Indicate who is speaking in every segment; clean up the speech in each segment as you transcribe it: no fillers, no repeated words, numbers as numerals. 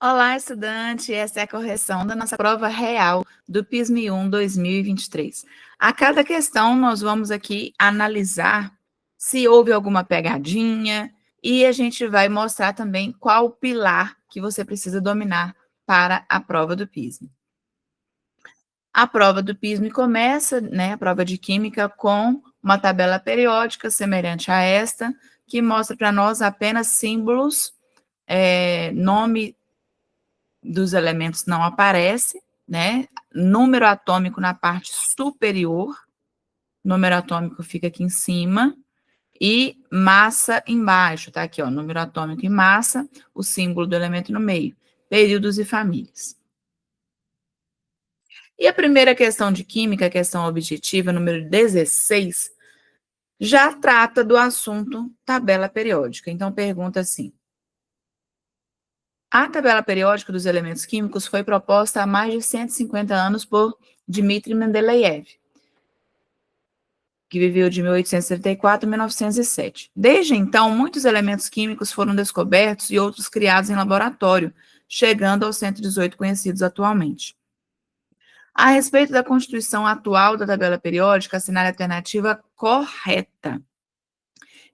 Speaker 1: Olá, estudante! Essa é a correção da nossa prova real do PISM-1 2023. A cada questão, nós vamos aqui analisar se houve alguma pegadinha e a gente vai mostrar também qual o pilar que você precisa dominar para a prova do PISM. A prova do PISM começa, a prova de Química, com uma tabela periódica semelhante a esta, que mostra para nós apenas símbolos, nome dos elementos não aparece, né? Número atômico na parte superior, número atômico fica aqui em cima, e massa embaixo, tá aqui, ó, número atômico e massa, o símbolo do elemento no meio, períodos e famílias. E a primeira questão de química, questão objetiva, número 16, já trata do assunto tabela periódica. Então, pergunta assim: a tabela periódica dos elementos químicos foi proposta há mais de 150 anos por Dmitry Mendeleev, que viveu de 1834 a 1907. Desde então, muitos elementos químicos foram descobertos e outros criados em laboratório, chegando aos 118 conhecidos atualmente. A respeito da constituição atual da tabela periódica, assinale a alternativa correta.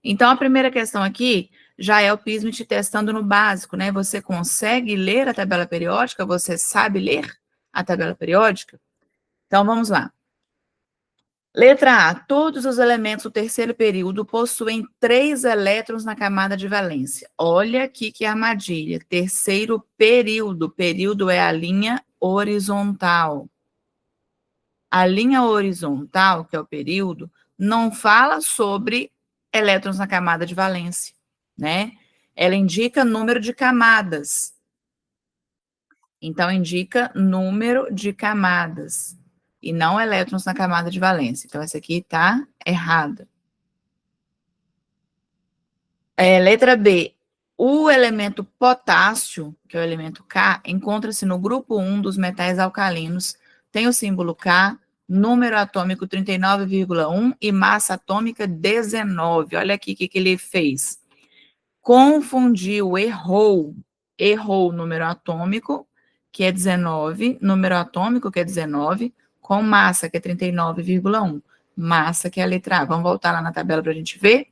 Speaker 1: Então, a primeira questão aqui já é o PISM te testando no básico, né? Você consegue ler a tabela periódica? Você sabe ler a tabela periódica? Então, vamos lá. Letra A. Todos os elementos do terceiro período possuem 3 elétrons na camada de valência. Olha aqui que armadilha. Terceiro período. Período é a linha horizontal. A linha horizontal, que é o período, não fala sobre elétrons na camada de valência, né? Ela indica número de camadas. Então, indica número de camadas e não elétrons na camada de valência. Então, essa aqui está errada. Letra B. O elemento potássio, que é o elemento K, encontra-se no grupo 1 dos metais alcalinos, tem o símbolo K, número atômico 39,1 e massa atômica 19. Olha aqui o que ele fez. Confundiu, errou o número atômico, que é 19, número atômico, que é 19, com massa, que é 39,1. Massa, que é a letra A. Vamos voltar lá na tabela para a gente ver.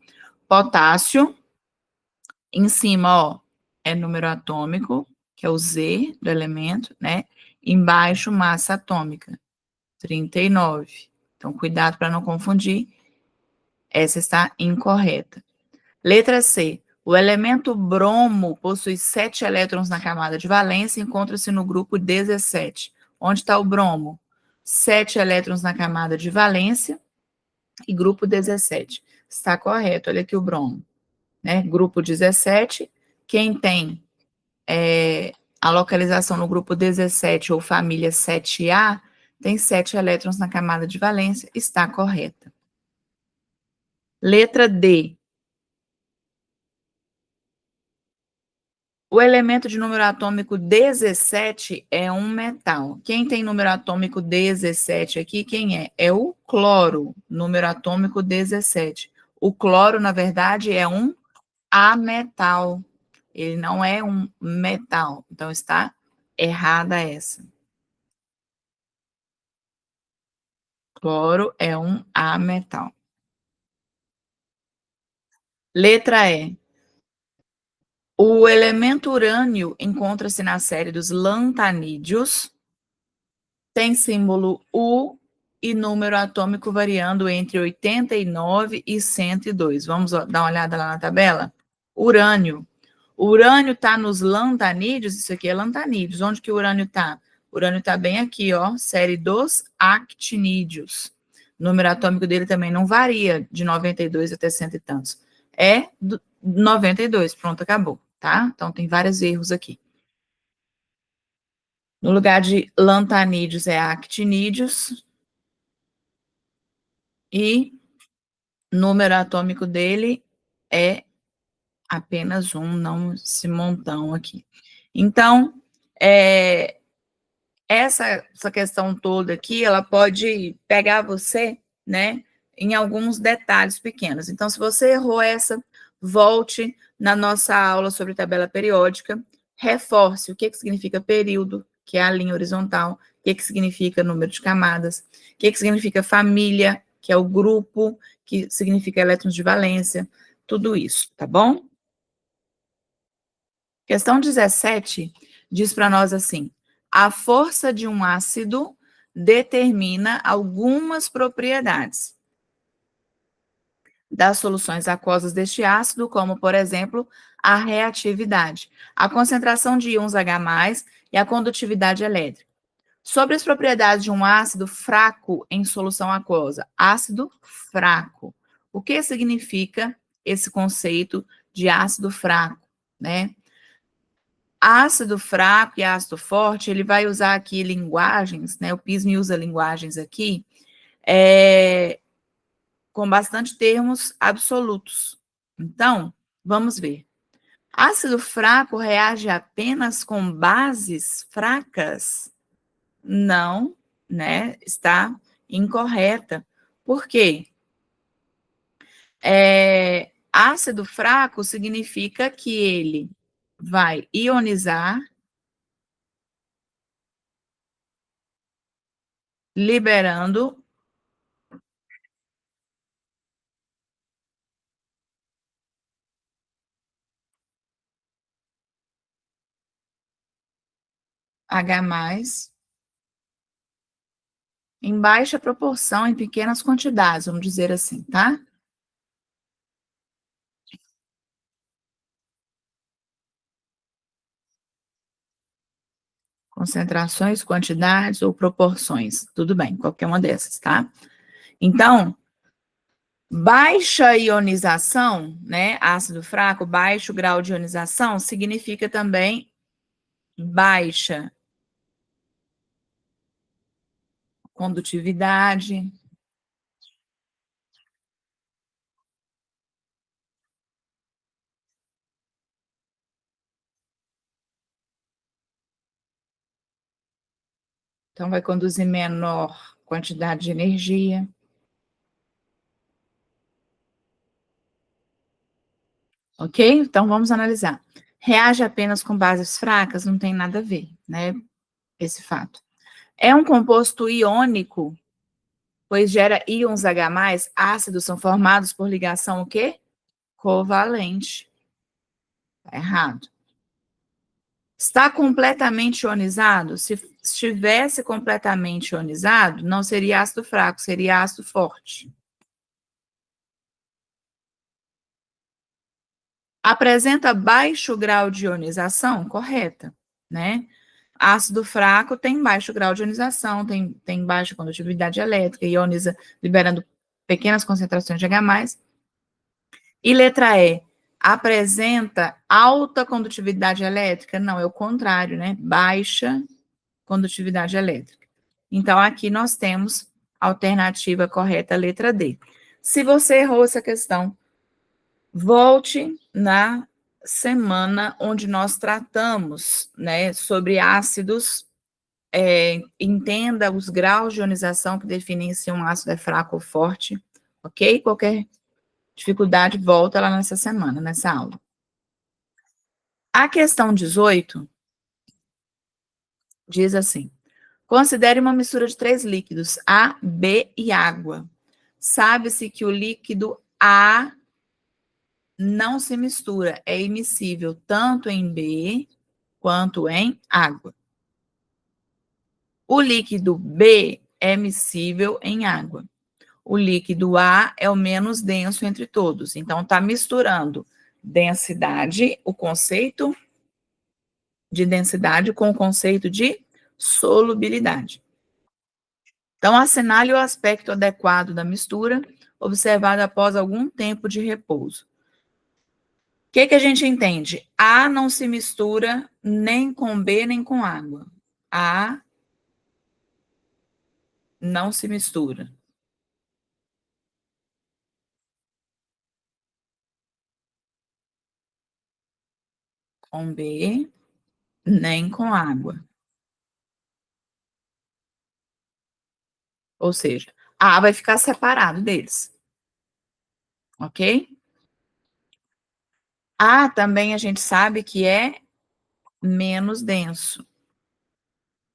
Speaker 1: Potássio, em cima, ó, é número atômico, que é o Z do elemento, né? Embaixo, massa atômica, 39. Então, cuidado para não confundir. Essa está incorreta. Letra C. O elemento bromo possui 7 elétrons na camada de valência e encontra-se no grupo 17. Onde está o bromo? 7 elétrons na camada de valência e grupo 17. Está correto, olha aqui o bromo. Né? Grupo 17, quem tem a localização no grupo 17 ou família 7A, tem 7 elétrons na camada de valência, está correta. Letra D. O elemento de número atômico 17 é um metal. Quem tem número atômico 17 aqui, quem é? É o cloro, número atômico 17. O cloro, na verdade, é um ametal. Ele não é um metal. Então, está errada essa. Cloro é um ametal. Letra E. O elemento urânio encontra-se na série dos lantanídeos, tem símbolo U e número atômico variando entre 89 e 102. Vamos dar uma olhada lá na tabela? Urânio. O urânio está nos lantanídeos, isso aqui é lantanídeos. Onde que o urânio está? O urânio está bem aqui, ó, série dos actinídeos. O número atômico dele também não varia de 92 até cento e tantos. É 92, pronto, acabou, tá? Então tem vários erros aqui. No lugar de lantanídeos é actinídeos. E número atômico dele é apenas um, não esse montão aqui. Então, essa questão toda aqui, ela pode pegar você, né, em alguns detalhes pequenos. Então, se você errou essa, volte na nossa aula sobre tabela periódica, Reforce, o que significa período, que é a linha horizontal, o que significa número de camadas, o que significa família, que é o grupo, que significa elétrons de valência, tudo isso, tá bom? Questão 17 diz para nós assim: a força de um ácido determina algumas propriedades das soluções aquosas deste ácido, como, por exemplo, a reatividade, a concentração de íons H+, e a condutividade elétrica. Sobre as propriedades de um ácido fraco em solução aquosa. Ácido fraco. O que significa esse conceito de ácido fraco, né? Ácido fraco e ácido forte, ele vai usar aqui linguagens, né? O PISM usa linguagens aqui, com bastante termos absolutos. Então, vamos ver. Ácido fraco reage apenas com bases fracas? Não, né? Está incorreta. Por quê? Ácido fraco significa que ele vai ionizar, liberando H+, em baixa proporção, em pequenas quantidades, vamos dizer assim, tá? Concentrações, quantidades ou proporções, tudo bem, qualquer uma dessas, tá? Então, baixa ionização, né? Ácido fraco, baixo grau de ionização, significa também baixa condutividade. Então, vai conduzir menor quantidade de energia. Ok? Então, vamos analisar. Reage apenas com bases fracas? Não tem nada a ver, né? Esse fato. É um composto iônico, pois gera íons H+, ácidos são formados por ligação o quê? Covalente. Tá errado. Está completamente ionizado? Se estivesse completamente ionizado, não seria ácido fraco, seria ácido forte. Apresenta baixo grau de ionização? Correta, né? Ácido fraco tem baixo grau de ionização, tem baixa condutividade elétrica, ioniza liberando pequenas concentrações de H+. E letra E, apresenta alta condutividade elétrica? Não, é o contrário, né? Baixa condutividade elétrica. Então, aqui nós temos a alternativa correta, letra D. Se você errou essa questão, volte na semana onde nós tratamos, né, sobre ácidos, entenda os graus de ionização que definem se um ácido é fraco ou forte, ok? Qualquer dificuldade, volta lá nessa semana, nessa aula. A questão 18 diz assim: considere uma mistura de 3 líquidos, A, B e água. Sabe-se que o líquido A não se mistura, é imissível tanto em B quanto em água. O líquido B é miscível em água. O líquido A é o menos denso entre todos. Então, está misturando densidade, o conceito de densidade com o conceito de solubilidade. Então, assinale o aspecto adequado da mistura, observado após algum tempo de repouso. O que a gente entende? A não se mistura nem com B, nem com água. A não se mistura com B, nem com água. Ou seja, A vai ficar separado deles. Ok? A também a gente sabe que é menos denso.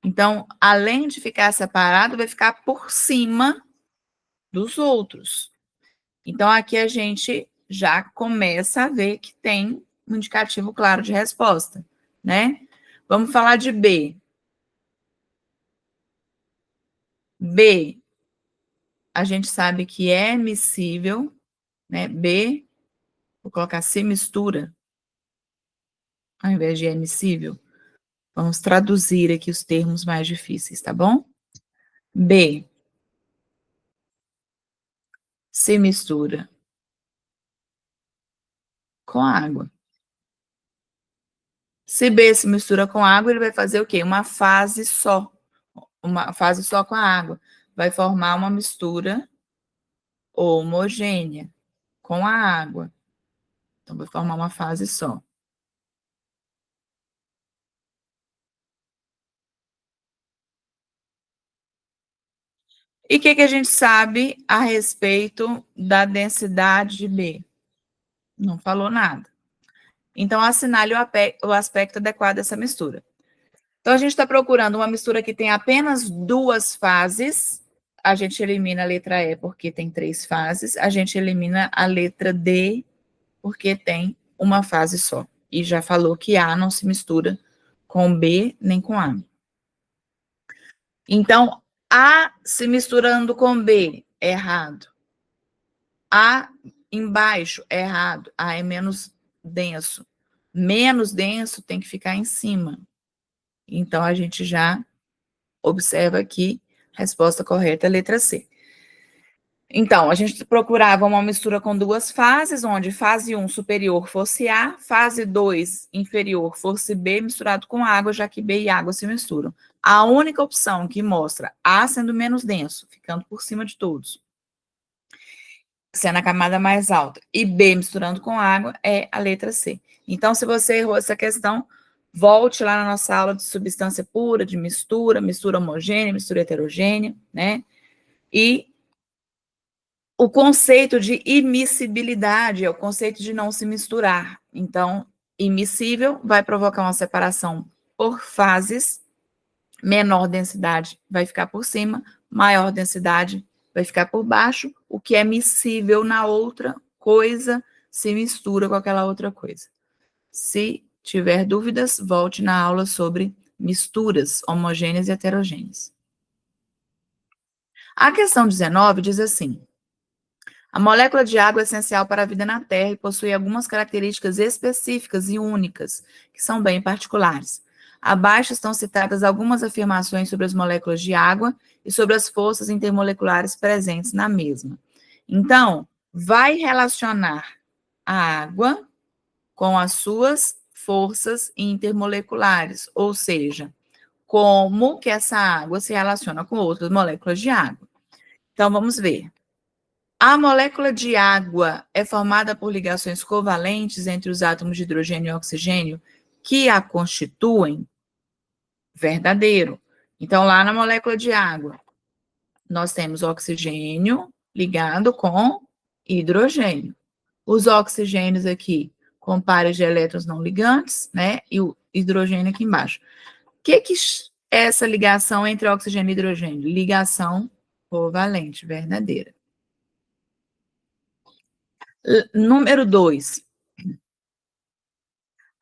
Speaker 1: Então, além de ficar separado, vai ficar por cima dos outros. Então, aqui a gente já começa a ver que tem um indicativo claro de resposta, né? Vamos falar de B. B, a gente sabe que é miscível, né? B, vou colocar se mistura, ao invés de é miscível. Vamos traduzir aqui os termos mais difíceis, tá bom? B, se mistura com água. Se B se mistura com água, ele vai fazer o quê? Uma fase só com a água. Vai formar uma mistura homogênea com a água. Então, vai formar uma fase só. E o que a gente sabe a respeito da densidade de B? Não falou nada. Então, assinale o aspecto adequado dessa mistura. Então, a gente está procurando uma mistura que tem apenas duas fases. A gente elimina a letra E porque tem 3 fases. A gente elimina a letra D porque tem uma fase só. E já falou que A não se mistura com B nem com A. Então, A se misturando com B, errado. A embaixo, errado. A é menos denso. Menos denso tem que ficar em cima. Então, a gente já observa aqui, resposta correta é a letra C. Então, a gente procurava uma mistura com 2 fases, onde fase 1 superior fosse A, fase 2 inferior fosse B, misturado com água, já que B e água se misturam. A única opção que mostra A sendo menos denso, ficando por cima de todos, sendo a camada mais alta, e B misturando com água, é a letra C. Então, se você errou essa questão, volte lá na nossa aula de substância pura, de mistura, mistura homogênea, mistura heterogênea, né? E o conceito de imiscibilidade é o conceito de não se misturar. Então, imissível vai provocar uma separação por fases, menor densidade vai ficar por cima, maior densidade vai ficar por baixo, o que é miscível na outra coisa se mistura com aquela outra coisa. Se tiver dúvidas, volte na aula sobre misturas homogêneas e heterogêneas. A questão 19 diz assim: a molécula de água é essencial para a vida na Terra e possui algumas características específicas e únicas, que são bem particulares. Abaixo estão citadas algumas afirmações sobre as moléculas de água e sobre as forças intermoleculares presentes na mesma. Então, vai relacionar a água com as suas forças intermoleculares, ou seja, como que essa água se relaciona com outras moléculas de água. Então, vamos ver. A molécula de água é formada por ligações covalentes entre os átomos de hidrogênio e oxigênio que a constituem? Verdadeiro. Então, lá na molécula de água, nós temos oxigênio ligado com hidrogênio. Os oxigênios aqui com pares de elétrons não ligantes, né? E o hidrogênio aqui embaixo. O que é essa ligação entre oxigênio e hidrogênio? Ligação covalente, verdadeira. Número 2.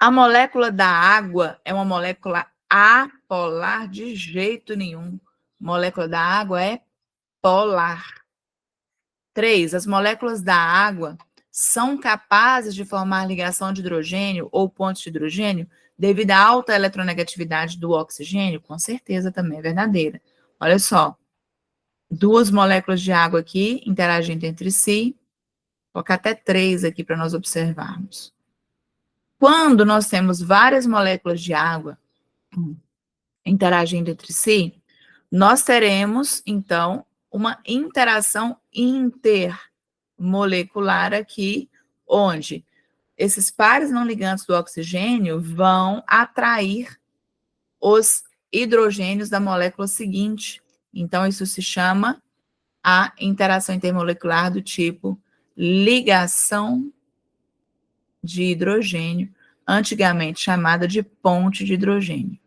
Speaker 1: A molécula da água é uma molécula apolar de jeito nenhum. Molécula da água é polar. 3. As moléculas da água são capazes de formar ligação de hidrogênio ou pontos de hidrogênio devido à alta eletronegatividade do oxigênio? Com certeza também é verdadeira. Olha só. 2 moléculas de água aqui interagindo entre si. Vou colocar até 3 aqui para nós observarmos. Quando nós temos várias moléculas de água interagindo entre si, nós teremos, então, uma interação intermolecular aqui, onde esses pares não ligantes do oxigênio vão atrair os hidrogênios da molécula seguinte. Então, isso se chama a interação intermolecular do tipo ligação de hidrogênio antigamente chamada de ponte de hidrogênio?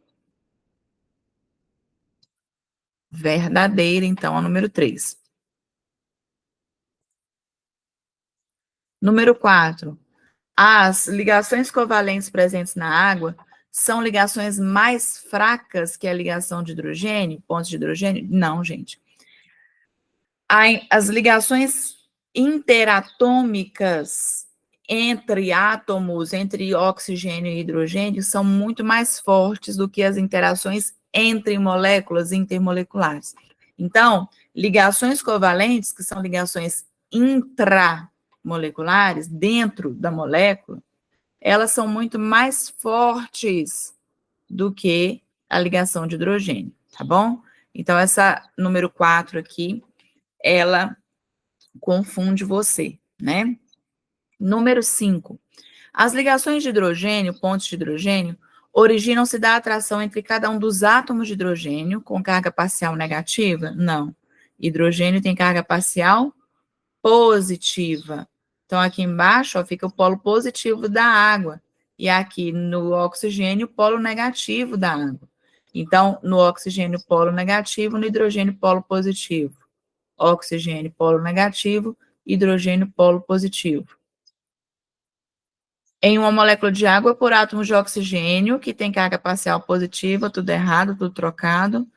Speaker 1: Verdadeira, então, a número 3. Número 4. As ligações covalentes presentes na água são ligações mais fracas que a ligação de hidrogênio, pontos de hidrogênio? Não, gente. As ligações interatômicas entre átomos, entre oxigênio e hidrogênio, são muito mais fortes do que as interações entre moléculas intermoleculares. Então, ligações covalentes, que são ligações intramoleculares, dentro da molécula, elas são muito mais fortes do que a ligação de hidrogênio, tá bom? Então, essa número 4 aqui, ela confunde você, né? Número 5. As ligações de hidrogênio, pontos de hidrogênio, originam-se da atração entre cada um dos átomos de hidrogênio com carga parcial negativa? Não. Hidrogênio tem carga parcial positiva. Então, aqui embaixo, ó, fica o polo positivo da água. E aqui no oxigênio, o polo negativo da água. Então, no oxigênio, polo negativo, no hidrogênio, polo positivo. Oxigênio, polo negativo, hidrogênio, polo positivo. Em uma molécula de água, por átomos de oxigênio, que tem carga parcial positiva, tudo errado, tudo trocado,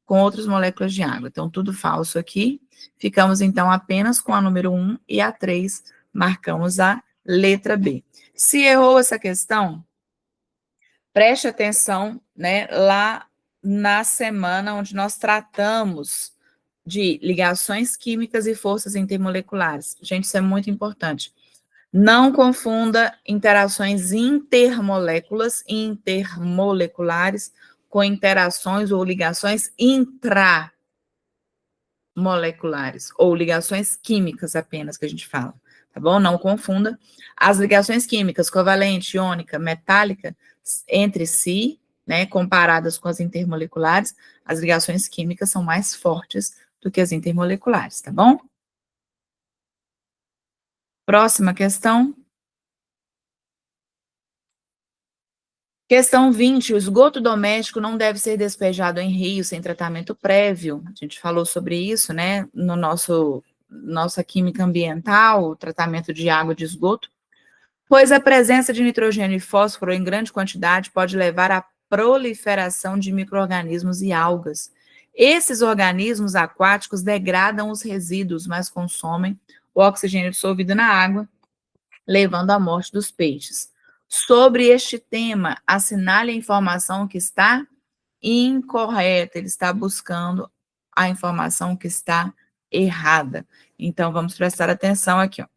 Speaker 1: com outras moléculas de água. Então, tudo falso aqui. Ficamos, então, apenas com a número 1 e a 3, marcamos a letra B. Se errou essa questão, preste atenção, né, lá na semana onde nós tratamos de ligações químicas e forças intermoleculares. Gente, isso é muito importante. Não confunda interações intermoléculas e intermoleculares com interações ou ligações intramoleculares, ou ligações químicas apenas, que a gente fala, tá bom? Não confunda. As ligações químicas covalente, iônica, metálica, entre si, né, comparadas com as intermoleculares, as ligações químicas são mais fortes do que as intermoleculares, tá bom? Próxima questão. Questão 20, o esgoto doméstico não deve ser despejado em rios sem tratamento prévio. A gente falou sobre isso, né, no nossa química ambiental, o tratamento de água de esgoto, pois a presença de nitrogênio e fósforo em grande quantidade pode levar à proliferação de micro-organismos e algas. Esses organismos aquáticos degradam os resíduos, mas consomem o oxigênio dissolvido na água, levando à morte dos peixes. Sobre este tema, assinale a informação que está incorreta. Ele está buscando a informação que está errada. Então, vamos prestar atenção aqui, ó.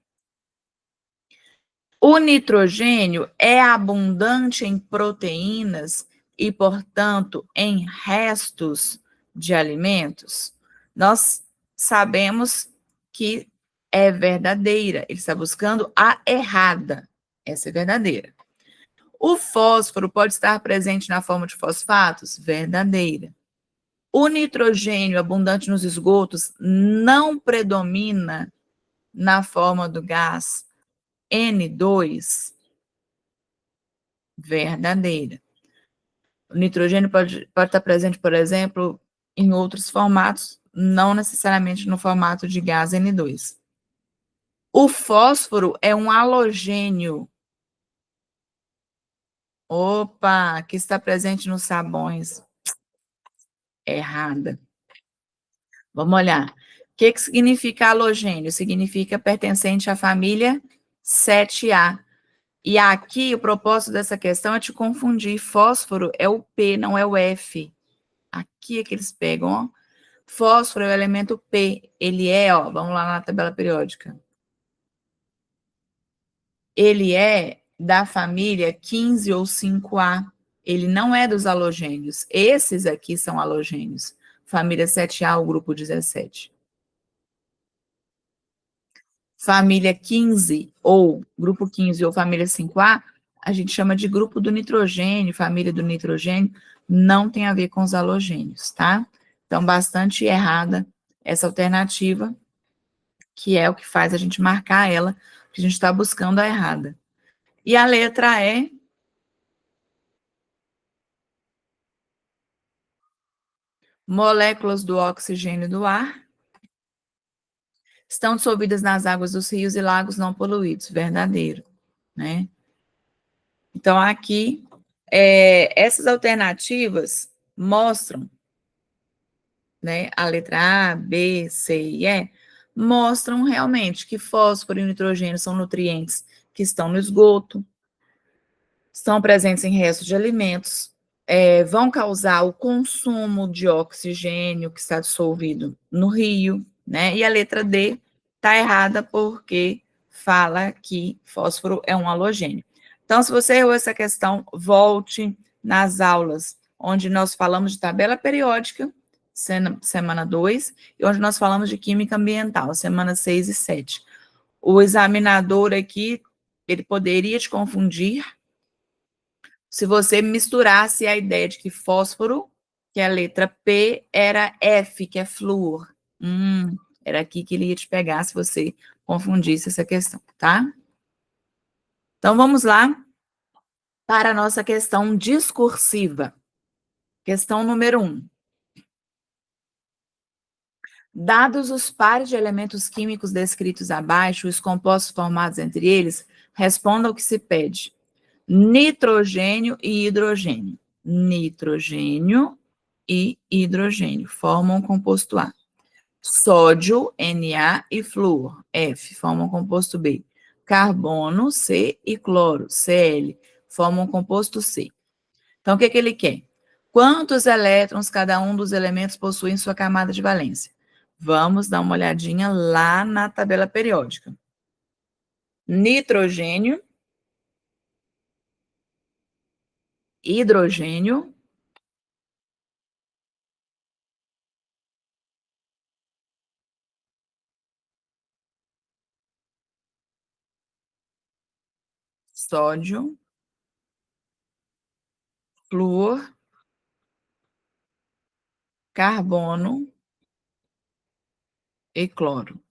Speaker 1: O nitrogênio é abundante em proteínas e, portanto, em restos de alimentos? Nós sabemos que é verdadeira. Ele está buscando a errada. Essa é verdadeira. O fósforo pode estar presente na forma de fosfatos? Verdadeira. O nitrogênio abundante nos esgotos não predomina na forma do gás N2? Verdadeira. O nitrogênio pode estar presente, por exemplo, em outros formatos, não necessariamente no formato de gás N2. O fósforo é um halogênio. Opa, que está presente nos sabões. Errada. Vamos olhar. O que significa halogênio? Significa pertencente à família 7A. E aqui, o propósito dessa questão é te confundir. Fósforo é o P, não é o F. Aqui é que eles pegam, ó. Fósforo é o elemento P. Ele é, ó, vamos lá na tabela periódica. Ele é da família 15 ou 5A. Ele não é dos halogênios. Esses aqui são halogênios. Família 7A, o grupo 17. Família 15 ou grupo 15 ou família 5A, a gente chama de grupo do nitrogênio, família do nitrogênio, não tem a ver com os halogênios, tá? Então, bastante errada essa alternativa, que é o que faz a gente marcar ela, que a gente está buscando a errada. E a letra E, Moléculas do oxigênio do ar estão dissolvidas nas águas dos rios e lagos não poluídos. Verdadeiro, né? Então, aqui, essas alternativas mostram, né, a letra A, B, C e E, mostram realmente que fósforo e nitrogênio são nutrientes que estão no esgoto, estão presentes em restos de alimentos, vão causar o consumo de oxigênio que está dissolvido no rio, né? E a letra D está errada porque fala que fósforo é um halogênio. Então, se você errou essa questão, volte nas aulas onde nós falamos de tabela periódica, semana 2, e onde nós falamos de química ambiental, semana 6 e 7. O examinador aqui, ele poderia te confundir se você misturasse a ideia de que fósforo, que é a letra P, era F, que é flúor. Era aqui que ele ia te pegar se você confundisse essa questão, tá? Então, vamos lá para a nossa questão discursiva. Questão número 1. Dados os pares de elementos químicos descritos abaixo, os compostos formados entre eles, responda ao que se pede. Nitrogênio e hidrogênio. Nitrogênio e hidrogênio formam o composto A. Sódio, Na, e flúor, F, formam o composto B. Carbono, C, e cloro, Cl, formam o composto C. Então, o que ele quer? Quantos elétrons cada um dos elementos possui em sua camada de valência? Vamos dar uma olhadinha lá na tabela periódica. Nitrogênio, hidrogênio, sódio, flúor, carbono e cloro.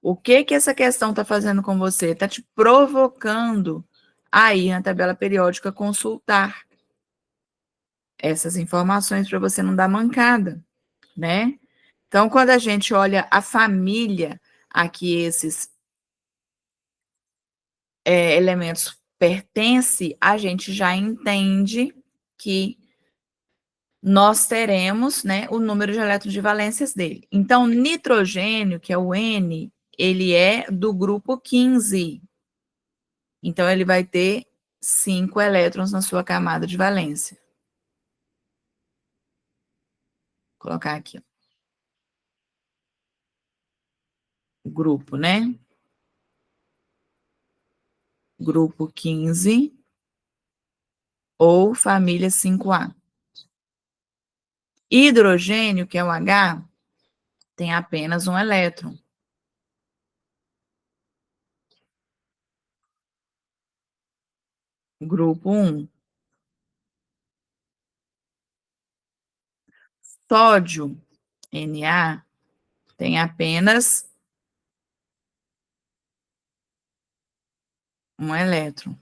Speaker 1: O que essa questão está fazendo com você? Está te provocando aí na tabela periódica consultar essas informações para você não dar mancada, né? Então, quando a gente olha a família a que esses elementos pertencem, a gente já entende que nós teremos, né, o número de elétrons de valências dele. Então, nitrogênio, que é o N, ele é do grupo 15. Então, ele vai ter 5 elétrons na sua camada de valência. Vou colocar aqui, ó. Grupo, né? Grupo 15 ou família 5A. Hidrogênio, que é o H, tem apenas um elétron. Grupo 1. Sódio, Na, tem apenas um elétron.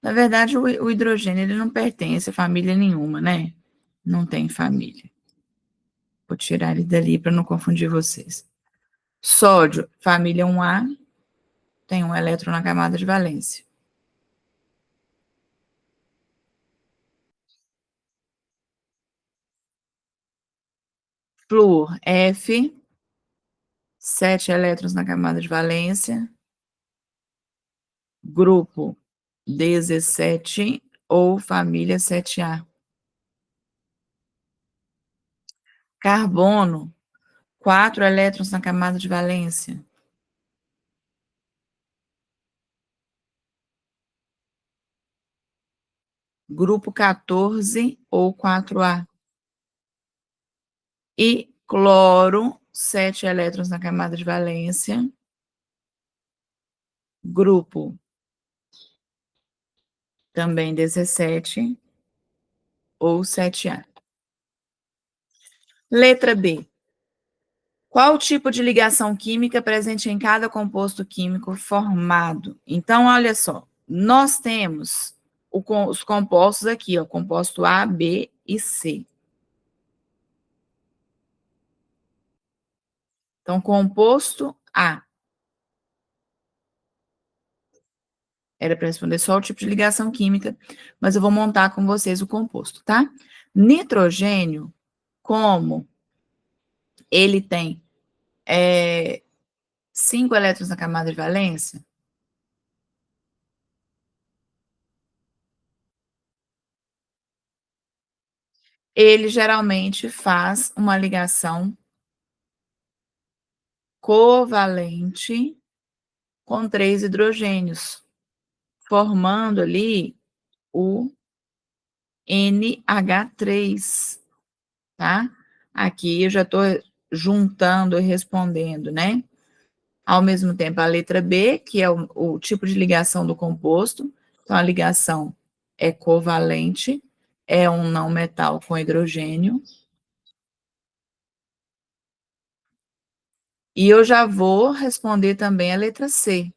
Speaker 1: Na verdade, o hidrogênio ele não pertence a família nenhuma, né? Não tem família. Vou tirar ele dali para não confundir vocês. Sódio, família 1A, tem um elétron na camada de valência. Flúor, F, 7 elétrons na camada de valência. Grupo 17 ou família 7A. Carbono, 4 elétrons na camada de valência. Grupo 14 ou 4A. E cloro, 7 elétrons na camada de valência. Grupo também 17 ou 7A. Letra B. Qual o tipo de ligação química presente em cada composto químico formado? Então, olha só, nós temos os compostos aqui, ó, composto A, B e C. Então, composto A. Era para responder só o tipo de ligação química, mas eu vou montar com vocês o composto, tá? Nitrogênio, como ele tem 5 elétrons na camada de valência, ele geralmente faz uma ligação covalente com 3 hidrogênios, formando ali o NH3, tá? Aqui eu já estou juntando e respondendo, né? Ao mesmo tempo, a letra B, que é o tipo de ligação do composto. Então, a ligação é covalente, é um não metal com hidrogênio. E eu já vou responder também a letra C.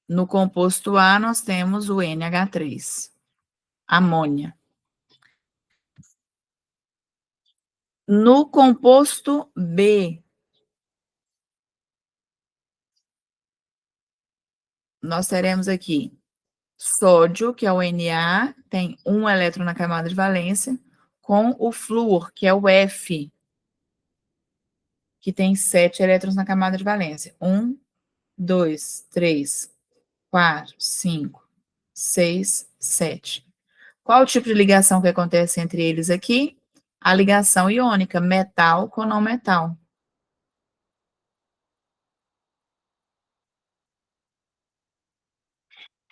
Speaker 1: No composto A, nós temos o NH3, amônia. No composto B, nós teremos aqui sódio, que é o Na, tem um elétron na camada de valência, com o flúor, que é o F, que tem 7 elétrons na camada de valência. 1, 2, 3, 4, 5, 6, 7. Qual o tipo de ligação que acontece entre eles aqui? A ligação iônica, metal com não metal.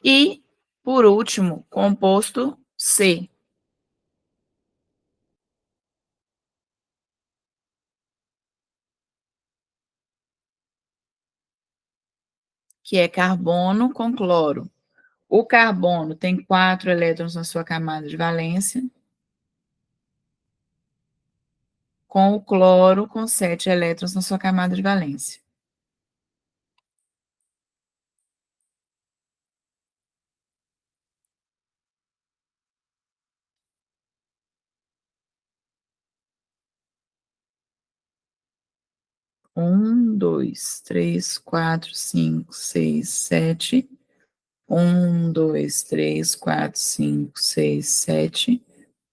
Speaker 1: E, por último, composto C, que é carbono com cloro. O carbono tem 4 elétrons na sua camada de valência, com o cloro com 7 elétrons na sua camada de valência. Um, dois, três, quatro, cinco, seis, sete. Um, dois, três, quatro, cinco, seis, sete.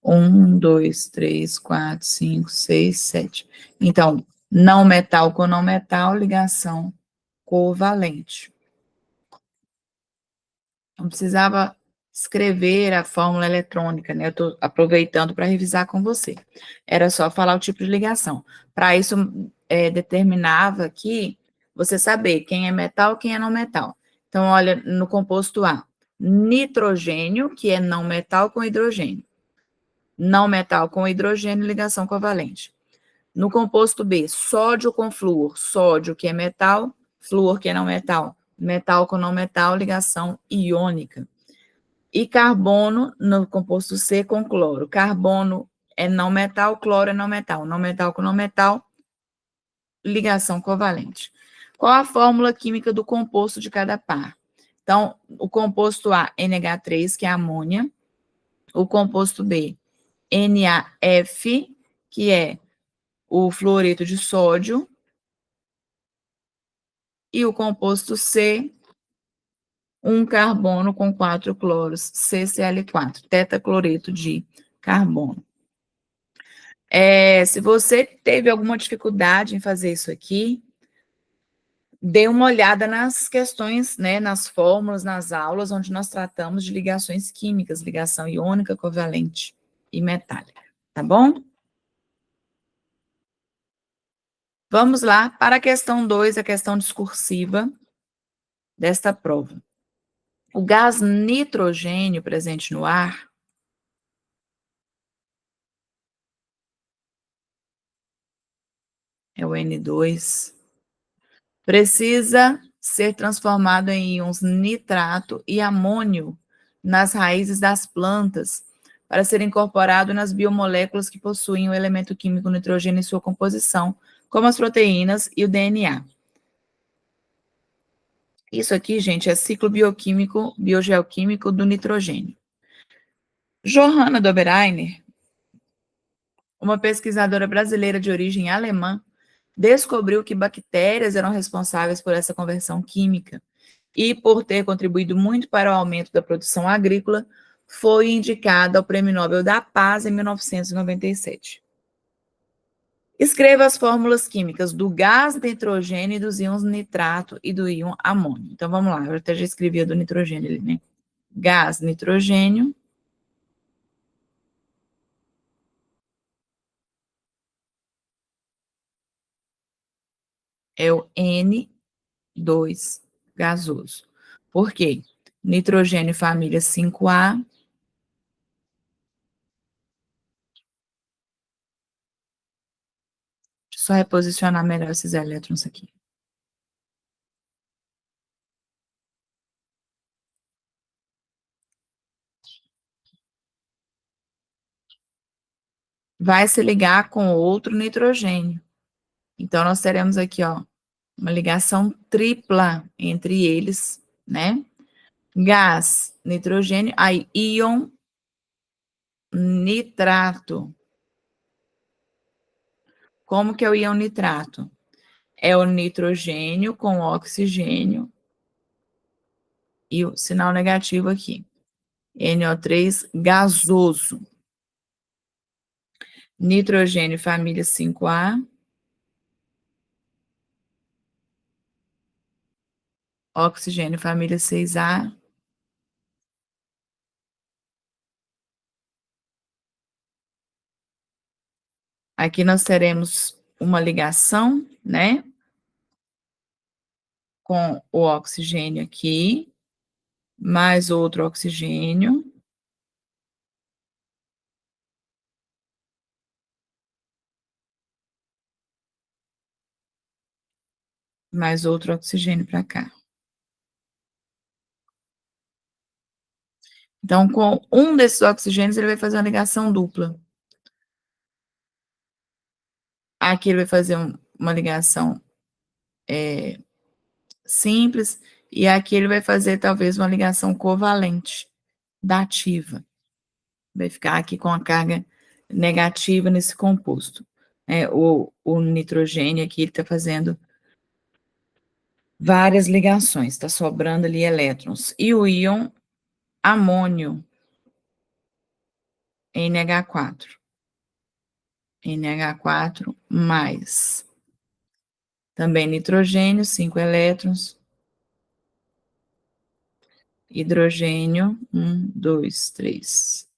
Speaker 1: Um, dois, três, quatro, cinco, seis, sete. Então, não metal com não metal, ligação covalente. Não precisava escrever a fórmula eletrônica, né? Eu estou aproveitando para revisar com você. Era só falar o tipo de ligação. Para isso, determinava aqui você saber quem é metal, quem é não metal. Então, olha, no composto A, nitrogênio, que é não metal com hidrogênio. Não metal com hidrogênio, ligação covalente. No composto B, sódio com flúor. Sódio, que é metal, flúor, que é não metal. Metal com não metal, ligação iônica. E carbono no composto C com cloro. Carbono é não metal, cloro é não metal. Não metal com não metal, ligação covalente. Qual a fórmula química do composto de cada par? Então, o composto A, NH3, que é amônia. O composto B, NaF, que é o fluoreto de sódio. E o composto C, um carbono com 4 cloros, CCl4, tetacloreto de carbono. Se você teve alguma dificuldade em fazer isso aqui, dê uma olhada nas questões, né, nas fórmulas, nas aulas, onde nós tratamos de ligações químicas, ligação iônica, covalente e metálica, tá bom? Vamos lá para a questão 2, a questão discursiva desta prova. O gás nitrogênio presente no ar é o N2, precisa ser transformado em íons nitrato e amônio nas raízes das plantas para ser incorporado nas biomoléculas que possuem o elemento químico nitrogênio em sua composição, como as proteínas e o DNA. Isso aqui, gente, é ciclo bioquímico, biogeoquímico do nitrogênio. Johanna Dobereiner, uma pesquisadora brasileira de origem alemã, descobriu que bactérias eram responsáveis por essa conversão química e, por ter contribuído muito para o aumento da produção agrícola, foi indicada ao Prêmio Nobel da Paz em 1997. Escreva as fórmulas químicas do gás nitrogênio e dos íons nitrato e do íon amônio. Então, vamos lá, eu até já escrevi a do nitrogênio ali, né? Gás nitrogênio é o N2 gasoso. Por quê? Nitrogênio família 5A. Deixa eu só reposicionar melhor esses elétrons aqui. Vai se ligar com outro nitrogênio. Então, nós teremos aqui, ó, uma ligação tripla entre eles, né? Gás, nitrogênio, aí íon nitrato. Como que é o íon nitrato? É o nitrogênio com oxigênio e o sinal negativo aqui. NO3 gasoso. Nitrogênio família 5A. Oxigênio família 6A. Aqui nós teremos uma ligação, né? Com o oxigênio aqui, mais outro oxigênio. Mais outro oxigênio para cá. Então, com um desses oxigênios, ele vai fazer uma ligação dupla. Aqui ele vai fazer uma ligação simples, e aqui ele vai fazer talvez uma ligação covalente, dativa. Vai ficar aqui com a carga negativa nesse composto. O nitrogênio aqui, ele está fazendo várias ligações, está sobrando ali elétrons. E o íon amônio, NH4. NH4 mais. Também nitrogênio, 5 elétrons. Hidrogênio, 1, 2, 3.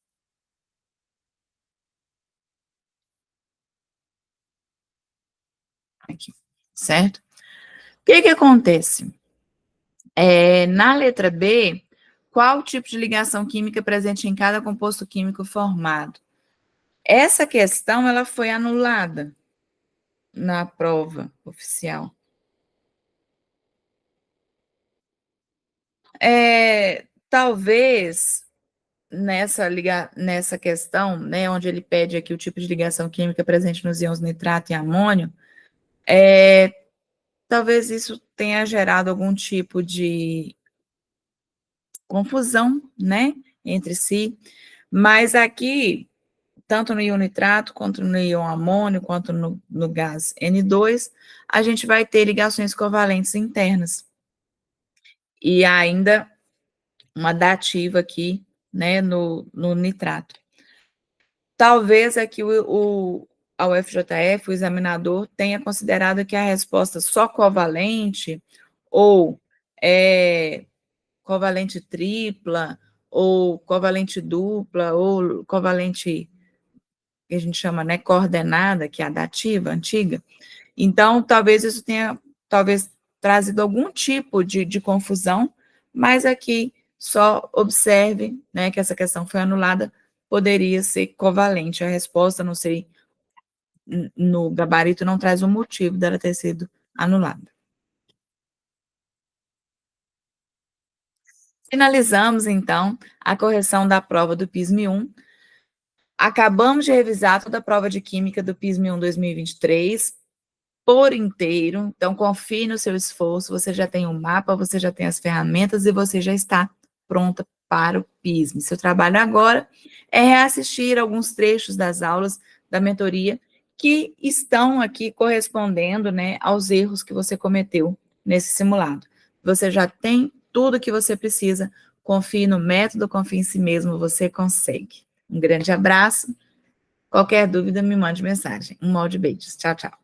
Speaker 1: Aqui, certo? O que que acontece? Na letra B, qual o tipo de ligação química presente em cada composto químico formado? Essa questão, ela foi anulada na prova oficial. Talvez nessa questão, né, onde ele pede aqui o tipo de ligação química presente nos íons nitrato e amônio, talvez isso tenha gerado algum tipo de confusão, né, entre si, mas aqui, tanto no íon nitrato, quanto no íon amônio, quanto no gás N2, a gente vai ter ligações covalentes internas. E ainda uma dativa aqui, né, no nitrato. Talvez aqui a UFJF, o examinador, tenha considerado que a resposta só covalente, ou covalente tripla, ou covalente dupla, ou covalente, que a gente chama, né, coordenada, que é a dativa, antiga. Então, talvez isso tenha, trazido algum tipo de confusão, mas aqui só observe, né, que essa questão foi anulada, poderia ser covalente. A resposta, não sei, no gabarito não traz o motivo dela ter sido anulada. Finalizamos, então, a correção da prova do PISM 1. Acabamos de revisar toda a prova de Química do PISM 1 2023. por inteiro. Então, confie no seu esforço, você já tem o mapa, você já tem as ferramentas e você já está pronta para o PISM. Seu trabalho agora é reassistir alguns trechos das aulas da mentoria que estão aqui correspondendo, né, aos erros que você cometeu nesse simulado. Você já tem tudo que você precisa. Confie no método, confie em si mesmo, você consegue. Um grande abraço. Qualquer dúvida, me mande mensagem. Um molde beijos. Tchau, tchau.